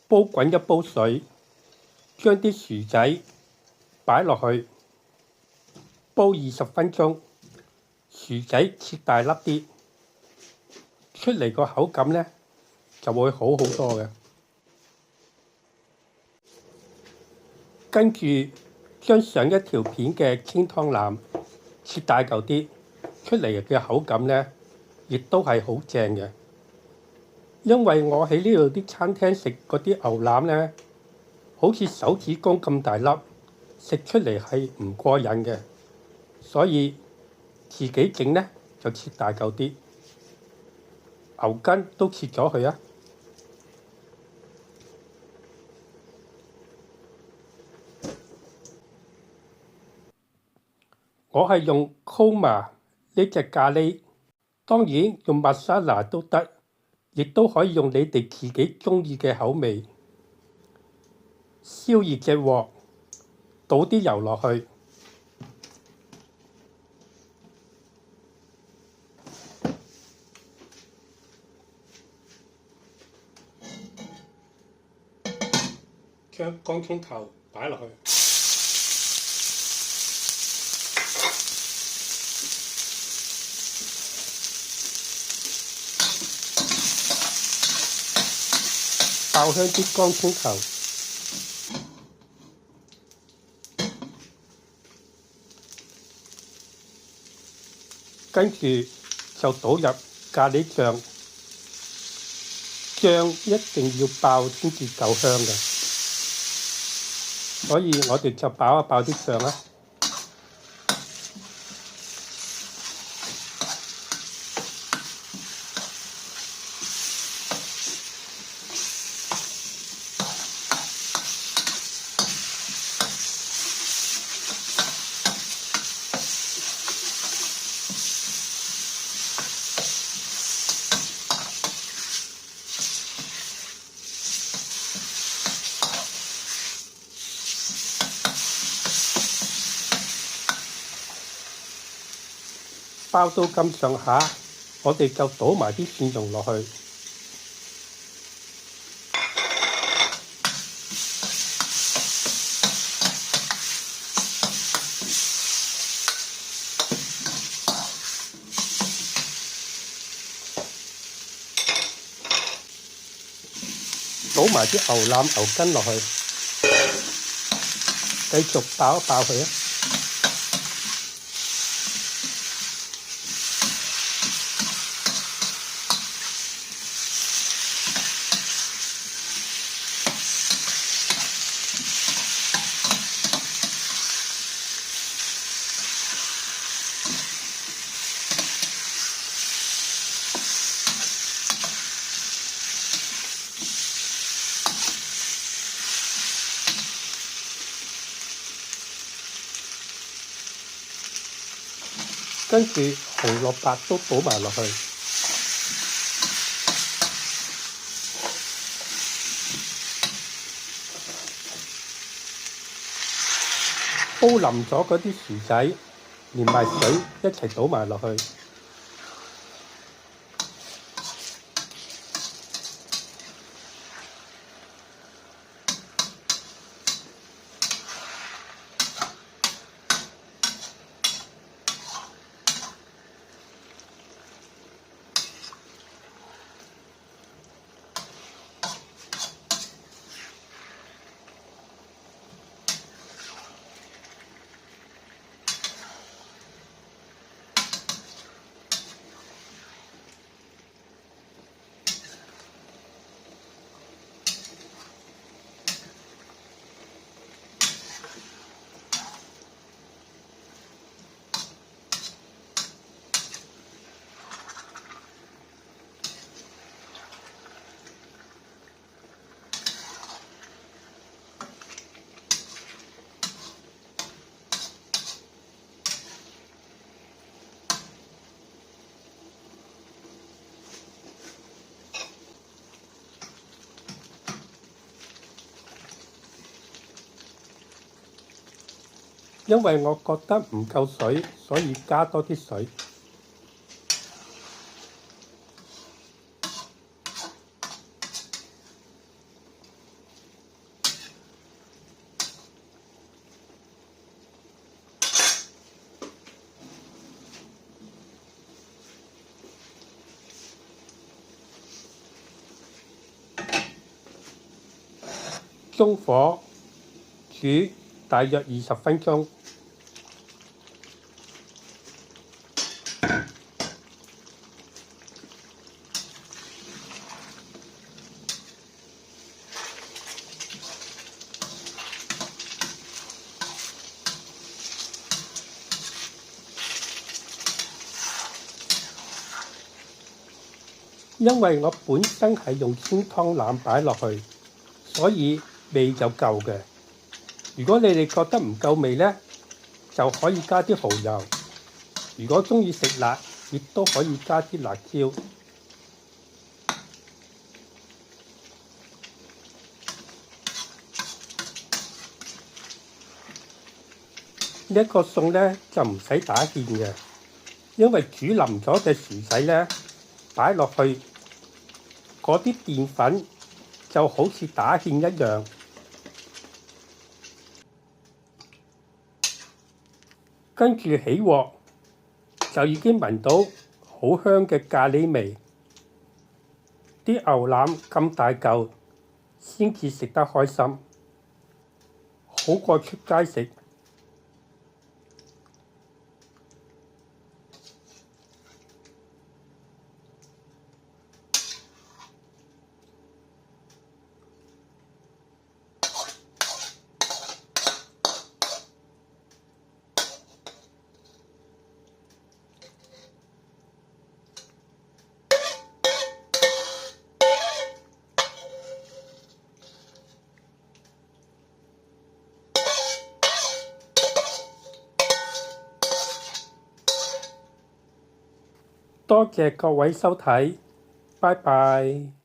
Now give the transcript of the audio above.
煲滾一煲水，將啲薯仔擺落去，煲20分鐘。薯仔切大粒啲，出嚟個口感呢就會好好多嘅。跟住將上一條片嘅清湯腩切大嚿啲，出嚟嘅口感呢亦都係好正嘅。因為我喺呢度啲餐廳食嗰啲牛腩呢，好似手指公咁大粒，食出嚟係唔過癮嘅，所以自己整呢就切大嚿啲，牛筋都切咗佢啊！我係用 Coma 呢隻咖喱，當然用 Masala 都得，亦都可以用你哋自己鍾意嘅口味。燒熱隻鑊，倒啲油落去，將乾葱頭擺落去，爆香啲乾葱頭，跟住就倒入咖喱醬，醬一定要爆先至夠香嘅，所以我哋就爆一爆啲醬啦。爆到咁上下，我哋就倒埋啲蒜蓉落去，倒埋啲牛腩牛筋落去，繼續爆一爆佢啊！跟住紅蘿蔔都倒埋落去，煲腍咗嗰啲薯仔，連埋水一齊倒埋落去，因為我覺得唔夠水，所以加多啲水。中火煮大約20分鐘。因為我本身係用清湯腩擺落去，所以味就夠嘅。如果你哋覺得唔夠味呢，就可以加啲蠔油。如果鍾意食辣，亦都可以加啲辣椒。呢一個餸呢，就唔使打芡嘅，因為煮腍咗嘅薯仔呢，擺落去嗰啲澱粉就好似打芡一樣。跟住起鑊就已經聞到好香嘅咖喱味。啲牛腩咁大嚿先至食得開心，好過出街食。多謝各位收睇，拜拜。